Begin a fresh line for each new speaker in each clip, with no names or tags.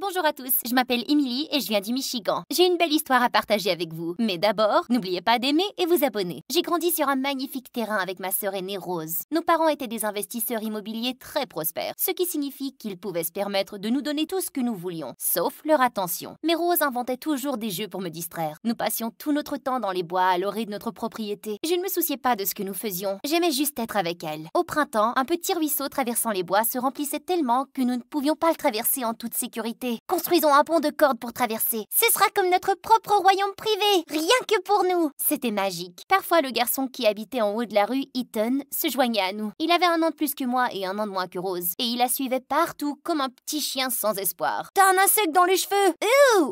Bonjour à tous, je m'appelle Emily et je viens du Michigan. J'ai une belle histoire à partager avec vous. Mais d'abord, n'oubliez pas d'aimer et vous abonner. J'ai grandi sur un magnifique terrain avec ma sœur aînée Rose. Nos parents étaient des investisseurs immobiliers très prospères, ce qui signifie qu'ils pouvaient se permettre de nous donner tout ce que nous voulions, sauf leur attention. Mais Rose inventait toujours des jeux pour me distraire. Nous passions tout notre temps dans les bois à l'orée de notre propriété. Je ne me souciais pas de ce que nous faisions, j'aimais juste être avec elle. Au printemps, un petit ruisseau traversant les bois se remplissait tellement que nous ne pouvions pas le traverser en toute sécurité. Construisons un pont de corde pour traverser. Ce sera comme notre propre royaume privé, rien que pour nous. C'était magique. Parfois, le garçon qui habitait en haut de la rue, Ethan, se joignait à nous. Il avait 1 an de plus que moi et 1 an de moins que Rose. Et il la suivait partout comme un petit chien sans espoir. T'as un insecte dans les cheveux!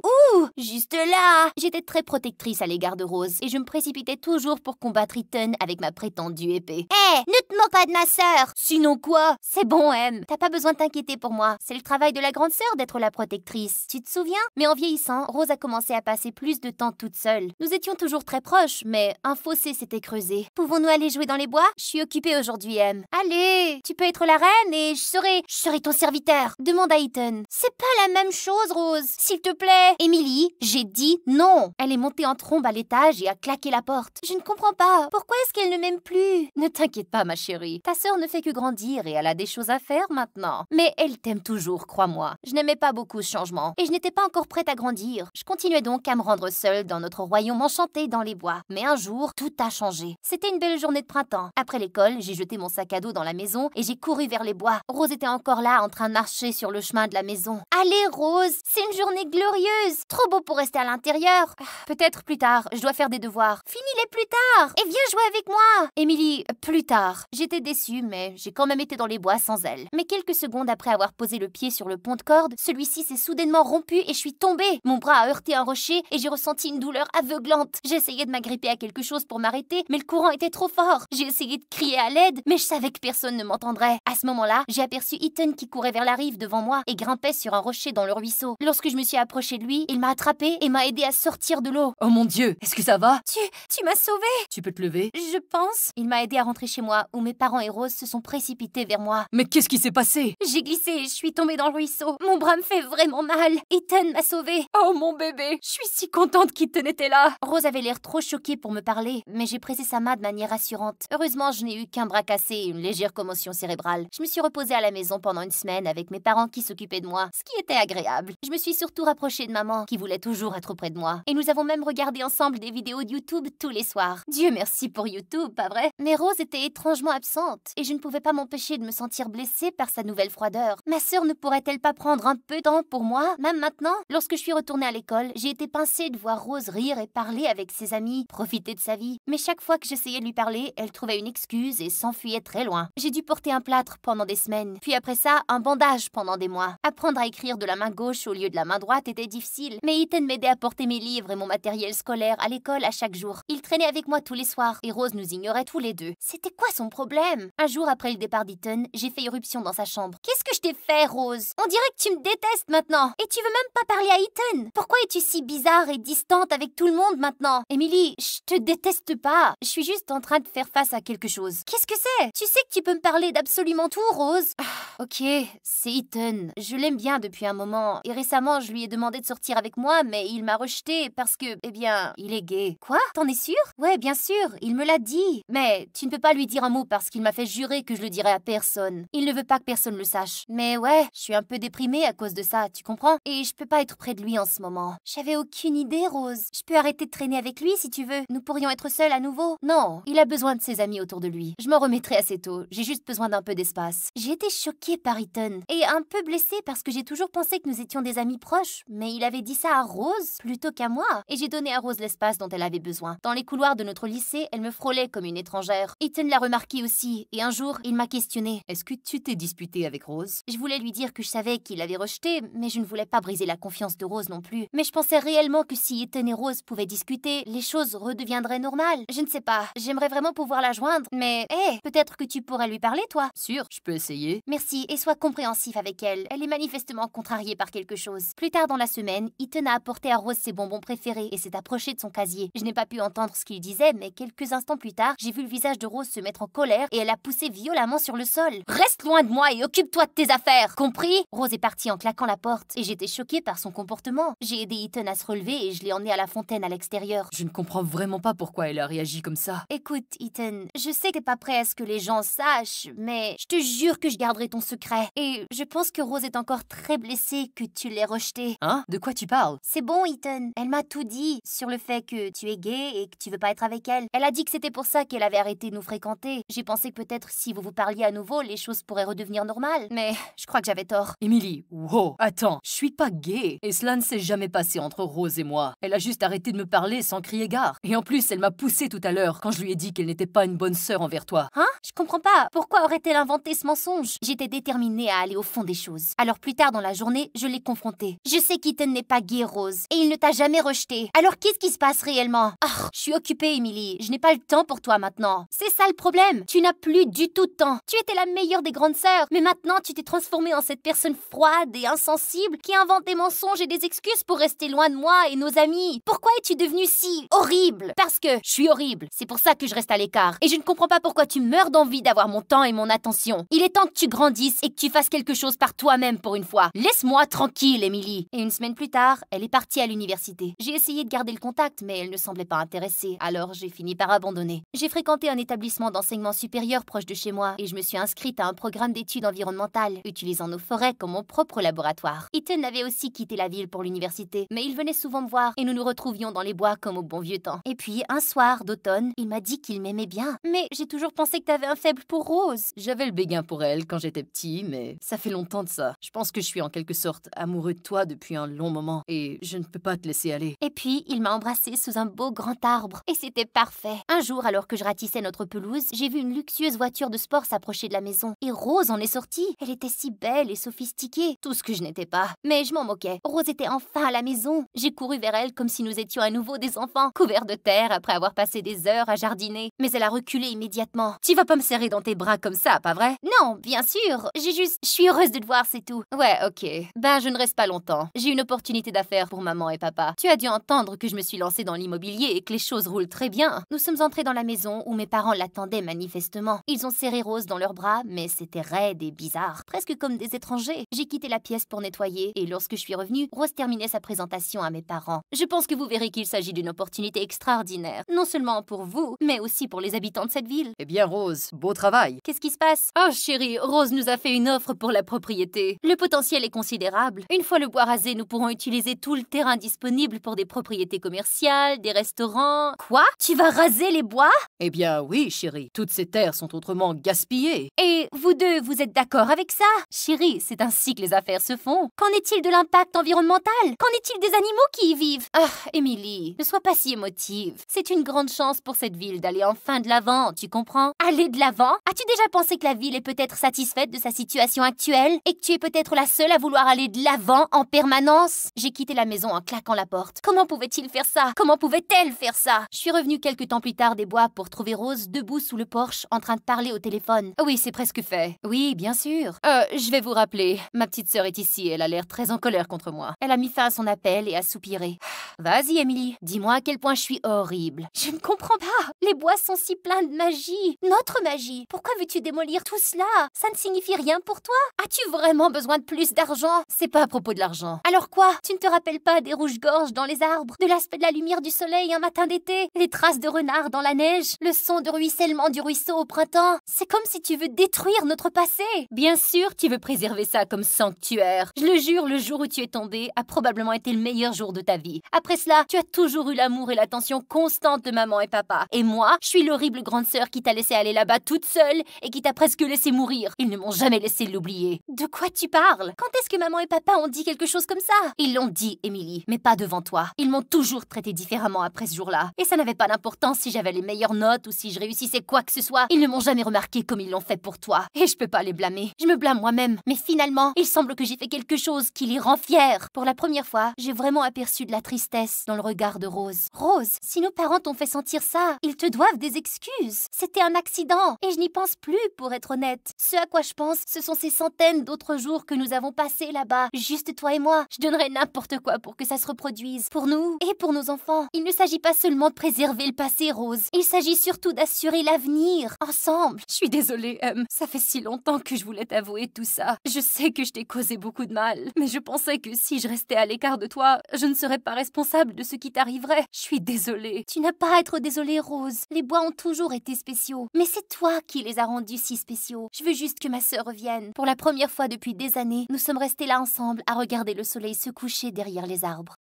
Ouh! Juste là! J'étais très protectrice à l'égard de Rose et je me précipitais toujours pour combattre Ethan avec ma prétendue épée. Hé! Ne te moque pas de ma sœur! Sinon quoi? C'est bon, M. T'as pas besoin de t'inquiéter pour moi. C'est le travail de la grande sœur d'être la protectrice. Tu te souviens? Mais en vieillissant, Rose a commencé à passer plus de temps toute seule. Nous étions toujours très proches, mais un fossé s'était creusé. Pouvons-nous aller jouer dans les bois? Je suis occupée aujourd'hui, M. Allez! Tu peux être la reine et je serai ton serviteur. Demande à Ethan. C'est pas la même chose, Rose. S'il te plaît. Emily, j'ai dit non. Elle est montée en trombe à l'étage et a claqué la porte. Je ne comprends pas. Pourquoi est-ce qu'elle ne m'aime plus? Ne t'inquiète pas, ma chérie. Ta sœur ne fait que grandir et elle a des choses à faire maintenant. Mais elle t'aime toujours, crois-moi. Je n'aimais pas beaucoup ce changement et je n'étais pas encore prête à grandir. Je continuais donc à me rendre seule dans notre royaume enchanté dans les bois. Mais un jour, tout a changé. C'était une belle journée de printemps. Après l'école, j'ai jeté mon sac à dos dans la maison et j'ai couru vers les bois. Rose était encore là en train de marcher sur le chemin de la maison. Allez, Rose, c'est une journée glorieuse. Trop beau pour rester à l'intérieur. Peut-être plus tard, je dois faire des devoirs. Finis-les plus tard et viens jouer avec moi. Emily, plus tard. J'étais déçue, mais j'ai quand même été dans les bois sans elle. Mais quelques secondes après avoir posé le pied sur le pont de corde, celui-ci s'est soudainement rompu et je suis tombée. Mon bras a heurté un rocher et j'ai ressenti une douleur aveuglante. J'ai essayé de m'agripper à quelque chose pour m'arrêter, mais le courant était trop fort. J'ai essayé de crier à l'aide, mais je savais que personne ne m'entendrait. À ce moment-là, j'ai aperçu Ethan qui courait vers la rive devant moi et grimpait sur un rocher dans le ruisseau. Lorsque je me suis approchée de lui, il m'a attrapée et m'a aidé à sortir de l'eau.
Oh mon Dieu, est-ce que ça va?
Tu m'as sauvée!
Tu peux te lever?
Je pense. Il m'a aidé à rentrer chez moi, où mes parents et Rose se sont précipités vers moi.
Mais qu'est-ce qui s'est passé?
J'ai glissé et je suis tombée dans le ruisseau. Mon bras me fait vraiment mal. Ethan m'a sauvée.
Oh mon bébé, je suis si contente qu'Ethan était là.
Rose avait l'air trop choquée pour me parler, mais j'ai pressé sa main de manière rassurante. Heureusement, je n'ai eu qu'un bras cassé et une légère commotion cérébrale. Je me suis reposée à la maison pendant une semaine avec mes parents qui s'occupaient de moi, ce qui était agréable. Je me suis surtout rapprochée de maman, qui voulait toujours être auprès de moi. Et nous avons même regardé ensemble des vidéos de YouTube tous les soirs. Dieu merci pour YouTube, pas vrai? Mais Rose était étrangement absente, et je ne pouvais pas m'empêcher de me sentir blessée par sa nouvelle froideur. Ma sœur ne pourrait-elle pas prendre un peu de temps pour moi, même maintenant? Lorsque je suis retournée à l'école, j'ai été pincée de voir Rose rire et parler avec ses amis, profiter de sa vie. Mais chaque fois que j'essayais de lui parler, elle trouvait une excuse et s'enfuyait très loin. J'ai dû porter un plâtre pendant des semaines, puis après ça, un bandage pendant des mois. Apprendre à écrire de la main gauche au lieu de la main droite était difficile, mais Ethan m'aidait à porter mes livres et mon matériel scolaire à l'école à chaque jour. Il traînait avec moi tous les soirs, et Rose nous ignorait tous les deux. C'était quoi son problème? Un jour après le départ d'Ethan, j'ai fait irruption dans sa chambre. Qu'est-ce que je t'ai fait, Rose? On dirait que tu me détestes maintenant, et tu veux même pas parler à Ethan. Pourquoi es-tu si bizarre et distante avec tout le monde maintenant? Emily, je te déteste pas. Je suis juste en train de faire face à quelque chose. Qu'est-ce que c'est? Tu sais que tu peux me parler d'absolument tout, Rose? Ok, c'est Ethan. Je l'aime bien depuis un moment, et récemment, je lui ai demandé de sortir avec moi, mais il m'a rejeté parce que, eh bien, il est gay. Quoi? T'en es sûr? Ouais, bien sûr, il me l'a dit. Mais tu ne peux pas lui dire un mot parce qu'il m'a fait jurer que je le dirais à personne. Il ne veut pas que personne le sache. Mais ouais, je suis un peu déprimée à cause de ça, tu comprends? Et je peux pas être près de lui en ce moment. J'avais aucune idée, Rose. Je peux arrêter de traîner avec lui si tu veux. Nous pourrions être seuls à nouveau. Non, il a besoin de ses amis autour de lui. Je m'en remettrai assez tôt. J'ai juste besoin d'un peu d'espace. J'ai été choquée par Ethan et un peu blessée parce que j'ai toujours pensé que nous étions des amis proches. Mais il avait dit ça à Rose plutôt qu'à moi. Et j'ai donné à Rose l'espace dont elle avait besoin. Dans les couloirs de notre lycée, elle me frôlait comme une étrangère. Ethan l'a remarqué aussi et un jour, il m'a questionnée.
Est-ce que tu t'es disputée avec Rose?
Je voulais lui dire que je savais qu'il l'avait rejeté, mais je ne voulais pas briser la confiance de Rose non plus. Mais je pensais réellement que si Ethan et Rose pouvaient discuter, les choses redeviendraient normales. Je ne sais pas, j'aimerais vraiment pouvoir la joindre, mais peut-être que tu pourrais lui parler, toi?
Sûr, je peux essayer.
Merci, et sois compréhensif avec elle. Elle est manifestement contrariée par quelque chose. Plus tard dans la semaine, Ethan a apporté à Rose ses bonbons préférés et s'est approché de son casier. Je n'ai pas pu entendre ce qu'il disait, mais quelques instants plus tard, j'ai vu le visage de Rose se mettre en colère et elle a poussé violemment sur le sol. Reste loin de moi et occupe-toi de tes affaires, compris? Rose est partie en claquant la la porte et j'étais choquée par son comportement. J'ai aidé Ethan à se relever et je l'ai emmené à la fontaine à l'extérieur.
Je ne comprends vraiment pas pourquoi elle a réagi comme ça.
Écoute, Ethan, je sais que t'es pas prêt à ce que les gens sachent, mais je te jure que je garderai ton secret. Et je pense que Rose est encore très blessée que tu l'aies rejetée.
Hein? De quoi tu parles?
C'est bon, Ethan. Elle m'a tout dit sur le fait que tu es gay et que tu veux pas être avec elle. Elle a dit que c'était pour ça qu'elle avait arrêté de nous fréquenter. J'ai pensé que peut-être si vous vous parliez à nouveau, les choses pourraient redevenir normales. Mais je crois que j'avais tort.
Emily, wow, attends, je suis pas gay. Et cela ne s'est jamais passé entre Rose et moi. Elle a juste arrêté de me parler sans crier gare. Et en plus, elle m'a poussé tout à l'heure quand je lui ai dit qu'elle n'était pas une bonne sœur envers toi.
Hein? Je comprends pas. Pourquoi aurait-elle inventé ce mensonge? J'étais déterminée à aller au fond des choses. Alors plus tard dans la journée, je l'ai confronté. Je sais qu'Ethan n'est pas gay, Rose, et il ne t'a jamais rejeté. Alors qu'est-ce qui se passe réellement? Ah, je suis occupée, Emily. Je n'ai pas le temps pour toi maintenant. C'est ça le problème. Tu n'as plus du tout de temps. Tu étais la meilleure des grandes sœurs, mais maintenant tu t'es transformée en cette personne froide et insensible qui invente des mensonges et des excuses pour rester loin de moi et nos amis. Pourquoi es-tu devenue si horrible? Parce que je suis horrible. C'est pour ça que je reste à l'écart. Et je ne comprends pas pourquoi tu meurs d'envie d'avoir mon temps et mon attention. Il est temps que tu grandisses et que tu fasses quelque chose par toi-même pour une fois. Laisse-moi tranquille, Emily. Et une semaine plus tard, elle est partie à l'université. J'ai essayé de garder le contact, mais elle ne semblait pas intéressée. Alors j'ai fini par abandonner. J'ai fréquenté un établissement d'enseignement supérieur proche de chez moi et je me suis inscrite à un programme d'études environnementales, utilisant nos forêts comme mon propre laboratoire. Ethan avait aussi quitté la ville pour l'université, mais il venait souvent me voir et nous nous retrouvions dans les bois comme au bon vieux temps. Et puis, un soir d'automne, il m'a dit qu'il m'aimait bien. Mais j'ai toujours pensé que t'avais un faible pour Rose.
J'avais le béguin pour elle quand j'étais petit, mais ça fait longtemps de ça. Je pense que je suis en quelque sorte amoureux de toi depuis un long moment et je ne peux pas te laisser aller.
Et puis, il m'a embrassée sous un beau grand arbre. Et c'était parfait. Un jour, alors que je ratissais notre pelouse, j'ai vu une luxueuse voiture de sport s'approcher de la maison. Et Rose en est sortie. Elle était si belle et sophistiquée. Tout ce que je n'étais pas. Mais je m'en moquais. Rose était enfin à la maison. J'ai couru vers elle comme si nous étions à nouveau des enfants, couverts de terre après avoir passé des heures à jardiner. Mais elle a reculé immédiatement.
Tu vas pas me serrer dans tes bras comme ça, pas vrai?
Non, bien sûr. Je suis heureuse de te voir, c'est tout.
Ouais, ok. Ben, je ne reste pas longtemps. J'ai une opportunité d'affaires pour maman et papa. Tu as dû entendre que je me suis lancée dans l'immobilier et que les choses roulent très bien.
Nous sommes entrés dans la maison où mes parents l'attendaient manifestement. Ils ont serré Rose dans leurs bras, mais c'était raide et bizarre, presque comme des étrangers. J'ai quitté la pièce pour nettoyer et lorsque je suis revenue, Rose terminait sa présentation à mes parents. Je pense que vous verrez qu'il s'agit d'une opportunité extraordinaire, non seulement pour vous, mais aussi pour les habitants de cette ville.
Eh bien, Rose, beau travail.
Qu'est-ce qui se passe?
Oh chérie, Rose nous a fait une offre pour la propriété.
Le potentiel est considérable. Une fois le bois rasé, nous pourrons utiliser tout le terrain disponible pour des propriétés commerciales, des restaurants... Quoi? Tu vas raser les bois?
Eh bien oui, chérie. Toutes ces terres sont autrement gaspillées.
Et vous deux, vous êtes d'accord avec ça? Chérie, c'est ainsi que les affaires se font. Qu'en est-il de l'impact environnemental? Qu'en est-il des animaux qui y vivent? Ah, Émilie, ne sois pas si émotive. C'est une grande chance pour cette ville d'aller enfin de l'avant, tu comprends? Aller de l'avant? As-tu déjà pensé que la ville est peut-être satisfaite de sa situation actuelle? Et que tu es peut-être la seule à vouloir aller de l'avant en permanence? J'ai quitté la maison en claquant la porte. Comment pouvait-il faire ça? Comment pouvait-elle faire ça? Je suis revenue quelques temps plus tard des bois pour trouver Rose debout sous le porche en train de parler au téléphone.
Oui, c'est presque fait. Oui, bien sûr. Je vais vous rappeler. Ma petite sœur est ici, elle a l'air très en colère contre moi.
Elle a mis fin à son appel et a soupiré. Vas-y, Emily, dis-moi à quel point je suis horrible. Je ne comprends pas. Les bois sont si pleins de magie. Notre magie. Pourquoi veux-tu démolir tout cela? Ça ne signifie rien pour toi? As-tu vraiment besoin de plus d'argent?
C'est pas à propos de l'argent.
Alors quoi? Tu ne te rappelles pas des rouges-gorges dans les arbres, de l'aspect de la lumière du soleil un matin d'été, les traces de renards dans la neige, le son de ruissellement du ruisseau au printemps? C'est comme si tu veux détruire notre passé.
Bien sûr, tu veux préserver ça comme sanctuaire. Je le jure, le jour où tu es tombé a probablement été le meilleur jour de ta vie. Après cela, tu as toujours eu l'amour et l'attention constante de maman et papa. Et moi, je suis l'horrible grande sœur qui t'a laissé aller là-bas toute seule et qui t'a presque laissé mourir. Ils ne m'ont jamais laissé l'oublier.
De quoi tu parles? Quand est-ce que maman et papa ont dit quelque chose comme ça?
Ils l'ont dit, Émilie, mais pas devant toi. Ils m'ont toujours traité différemment après ce jour-là. Et ça n'avait pas d'importance si j'avais les meilleures notes ou si je réussissais quoi que ce soit. Ils ne m'ont jamais remarqué comme ils l'ont fait pour toi. Et je peux pas les blâmer. Je me blâme moi-même.
Mais finalement, il semble que j'ai fait quelque chose qui les rend fiers. Pour la première fois, j'ai vraiment aperçu de la tristesse dans le regard de Rose. Rose, si nos parents t'ont fait sentir ça, ils te doivent des excuses. C'était un accident et je n'y pense plus, pour être honnête. Ce à quoi je pense, ce sont ces centaines d'autres jours que nous avons passés là-bas, juste toi et moi. Je donnerais n'importe quoi pour que ça se reproduise, pour nous et pour nos enfants. Il ne s'agit pas seulement de préserver le passé, Rose. Il s'agit surtout d'assurer l'avenir, ensemble.
Je suis désolée, ça fait si longtemps que je voulais t'avouer tout ça. Je sais que je t'ai causé beaucoup beaucoup de mal. Mais je pensais que si je restais à l'écart de toi, je ne serais pas responsable de ce qui t'arriverait. Je suis désolée.
Tu n'as pas à être désolée, Rose. Les bois ont toujours été spéciaux. Mais c'est toi qui les as rendus si spéciaux. Je veux juste que ma sœur revienne. Pour la première fois depuis des années, nous sommes restés là ensemble à regarder le soleil se coucher derrière les arbres.